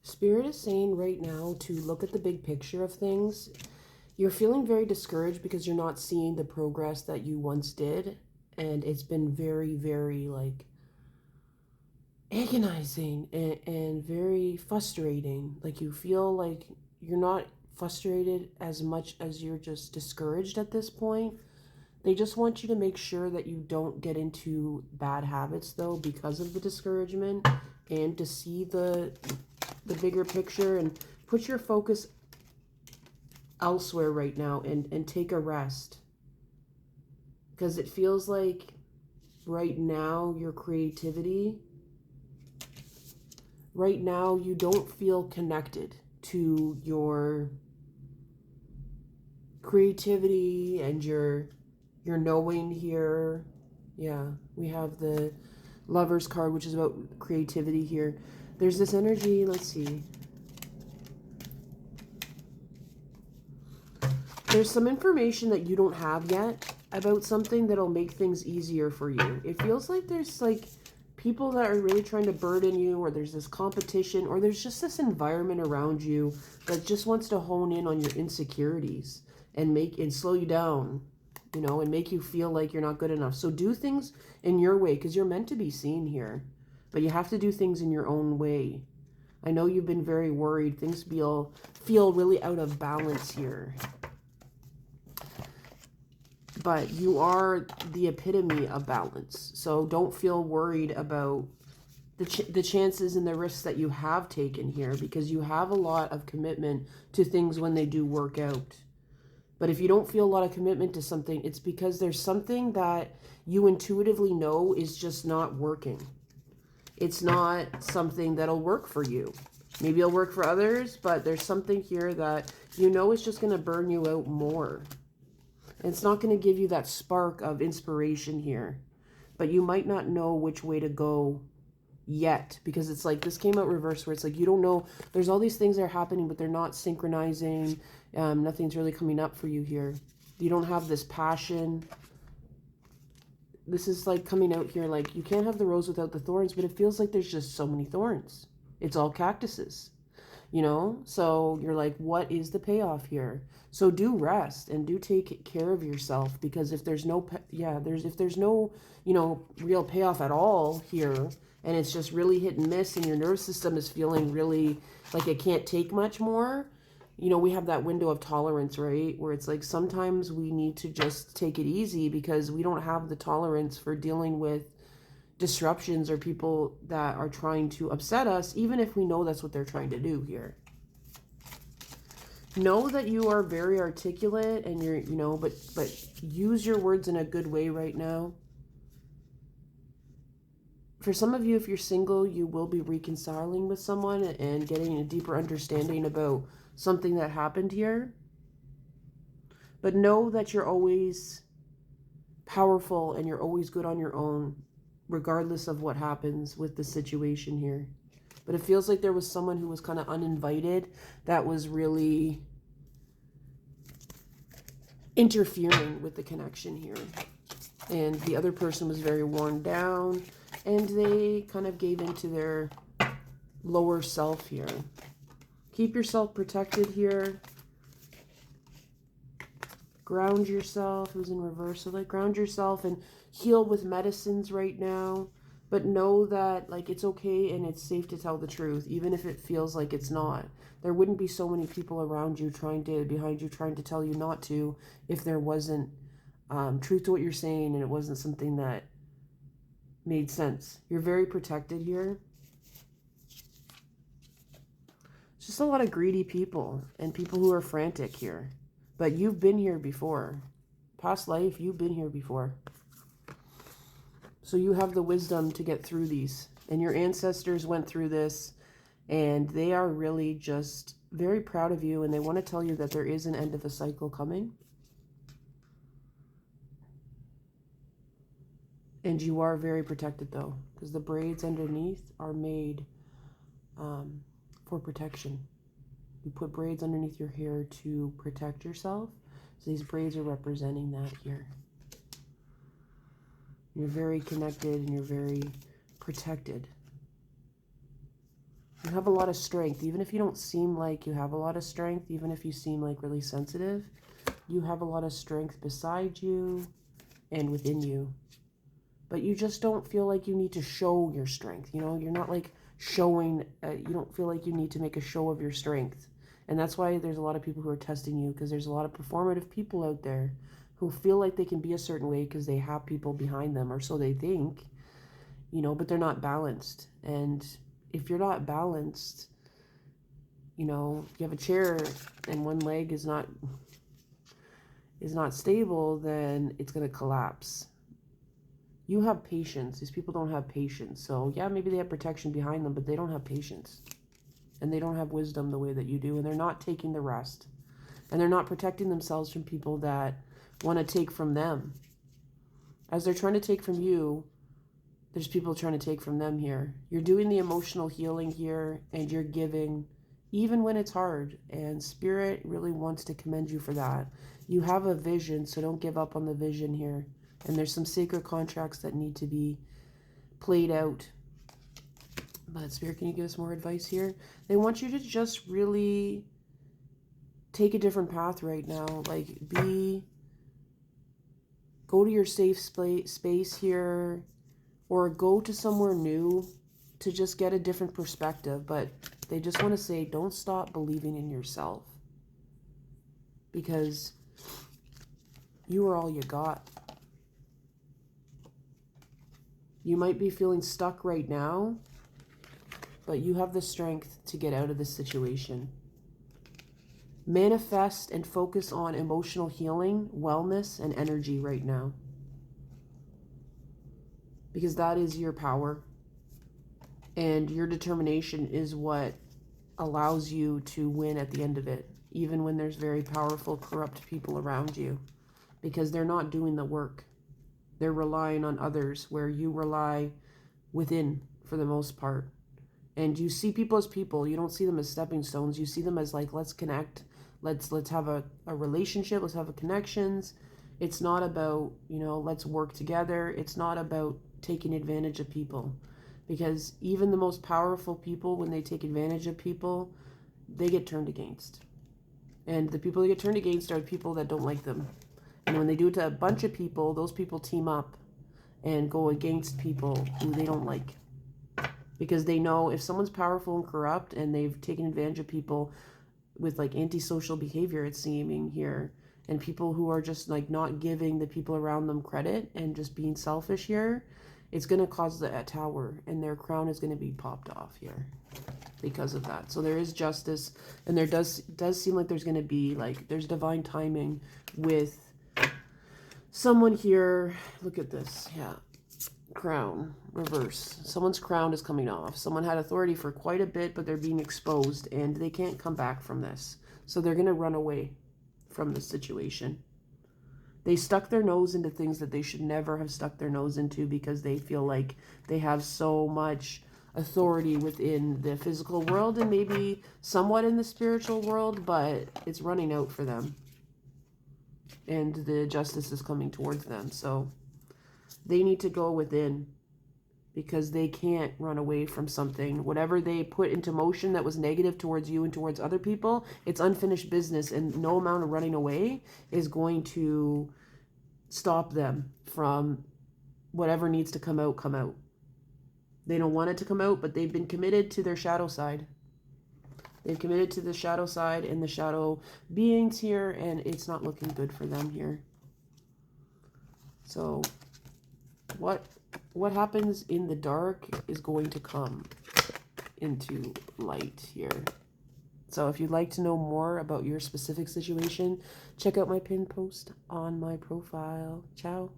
Spirit is saying right now to look at the big picture of things. You're feeling very discouraged because you're not seeing the progress that you once did. And it's been very, very like agonizing and very frustrating. Like you feel like you're not frustrated as much as you're just discouraged at this point. They just want you to make sure that you don't get into bad habits though because of the discouragement, and to see the bigger picture and put your focus elsewhere right now and take a rest. Because it feels like right now your creativity, right now you don't feel connected to your creativity and your knowing here. Yeah, we have the Lovers card, which is about creativity here. There's this energy, let's see. There's some information that you don't have yet about something that'll make things easier for you. It feels like there's like people that are really trying to burden you, or there's this competition, or there's just this environment around you that just wants to hone in on your insecurities and slow you down, you know, and make you feel like you're not good enough. So do things in your way, because you're meant to be seen here, but you have to do things in your own way. I know you've been very worried. Things feel really out of balance here. But you are the epitome of balance. So don't feel worried about the chances and the risks that you have taken here, because you have a lot of commitment to things when they do work out. But if you don't feel a lot of commitment to something, it's because there's something that you intuitively know is just not working. It's not something that'll work for you. Maybe it'll work for others, but there's something here that you know is just going to burn you out more. And it's not going to give you that spark of inspiration here. But you might not know which way to go yet, because it's like this came out reverse, where it's like you don't know. There's all these things that are happening, but they're not synchronizing. Nothing's really coming up for you here. You don't have this passion. This is like coming out here like you can't have the rose without the thorns, but it feels like there's just so many thorns. It's all cactuses, you know? So you're like, what is the payoff here? So do rest and do take care of yourself, because if there's no, if there's no, you know, real payoff at all here, and it's just really hit and miss, and your nervous system is feeling really like it can't take much more, you know, we have that window of tolerance, right? Where it's like sometimes we need to just take it easy because we don't have the tolerance for dealing with disruptions or people that are trying to upset us, even if we know that's what they're trying to do here. Know that you are very articulate and you're, you know, but use your words in a good way right now. For some of you, if you're single, you will be reconciling with someone and getting a deeper understanding about something that happened here. But know that you're always powerful and you're always good on your own, regardless of what happens with the situation here. But it feels like there was someone who was kind of uninvited that was really interfering with the connection here. And the other person was very worn down, and they kind of gave into their lower self here. Keep yourself protected here. Ground yourself. It was in reverse. So like ground yourself and heal with medicines right now. But know that like it's okay and it's safe to tell the truth, even if it feels like it's not. There wouldn't be so many people around you behind you trying to tell you not to, if there wasn't truth to what you're saying and it wasn't something that made sense. You're very protected here. It's just a lot of greedy people and people who are frantic here. But you've been here before. Past life, you've been here before. So you have the wisdom to get through these. And your ancestors went through this, and they are really just very proud of you, and they want to tell you that there is an end of a cycle coming. And you are very protected, though, because the braids underneath are made for protection. You put braids underneath your hair to protect yourself. So these braids are representing that here. You're very connected and you're very protected. You have a lot of strength. Even if you don't seem like you have a lot of strength, even if you seem like really sensitive, you have a lot of strength beside you and within you. But you just don't feel like you need to show your strength. You know, you're not like showing, you don't feel like you need to make a show of your strength. And that's why there's a lot of people who are testing you, because there's a lot of performative people out there who feel like they can be a certain way because they have people behind them, or so they think, you know, but they're not balanced. And if you're not balanced, you know, you have a chair and one leg is not stable, then it's going to collapse. You have patience. These people don't have patience. So yeah, maybe they have protection behind them, but they don't have patience. And they don't have wisdom the way that you do. And they're not taking the rest. And they're not protecting themselves from people that want to take from them. As they're trying to take from you, there's people trying to take from them here. You're doing the emotional healing here, and you're giving, even when it's hard. And Spirit really wants to commend you for that. You have a vision, so don't give up on the vision here. And there's some sacred contracts that need to be played out. But Spirit, can you give us more advice here? They want you to just really take a different path right now. Like, go to your safe space here, or go to somewhere new to just get a different perspective. But they just want to say, don't stop believing in yourself, because you are all you got. You might be feeling stuck right now, but you have the strength to get out of this situation. Manifest and focus on emotional healing, wellness, and energy right now, because that is your power, and your determination is what allows you to win at the end of it, even when there's very powerful, corrupt people around you, because they're not doing the work. They're relying on others, where you rely within for the most part. And you see people as people. You don't see them as stepping stones. You see them as like, let's connect. Let's have a relationship. Let's have a connections. It's not about, you know, let's work together. It's not about taking advantage of people. Because even the most powerful people, when they take advantage of people, they get turned against. And the people that get turned against are people that don't like them. And when they do it to a bunch of people, those people team up and go against people who they don't like. Because they know if someone's powerful and corrupt and they've taken advantage of people with like antisocial behavior, it's seeming here, and people who are just like not giving the people around them credit and just being selfish here, it's going to cause a tower, and their crown is going to be popped off here because of that. So there is justice, and there does seem like there's going to be like, there's divine timing with someone here. Look at this. Yeah. Crown reverse. Someone's crown is coming off. Someone had authority for quite a bit, but they're being exposed, and they can't come back from this. So they're going to run away from the situation. They stuck their nose into things that they should never have stuck their nose into, because they feel like they have so much authority within the physical world and maybe somewhat in the spiritual world, but it's running out for them. And the justice is coming towards them. So they need to go within, because they can't run away from something. Whatever they put into motion that was negative towards you and towards other people, it's unfinished business, and no amount of running away is going to stop them from whatever needs to come out, come out. They don't want it to come out, but they've been committed to their shadow side. They've committed to the shadow side and the shadow beings here, and it's not looking good for them here. So what happens in the dark is going to come into light here. So if you'd like to know more about your specific situation, check out my pinned post on my profile. Ciao.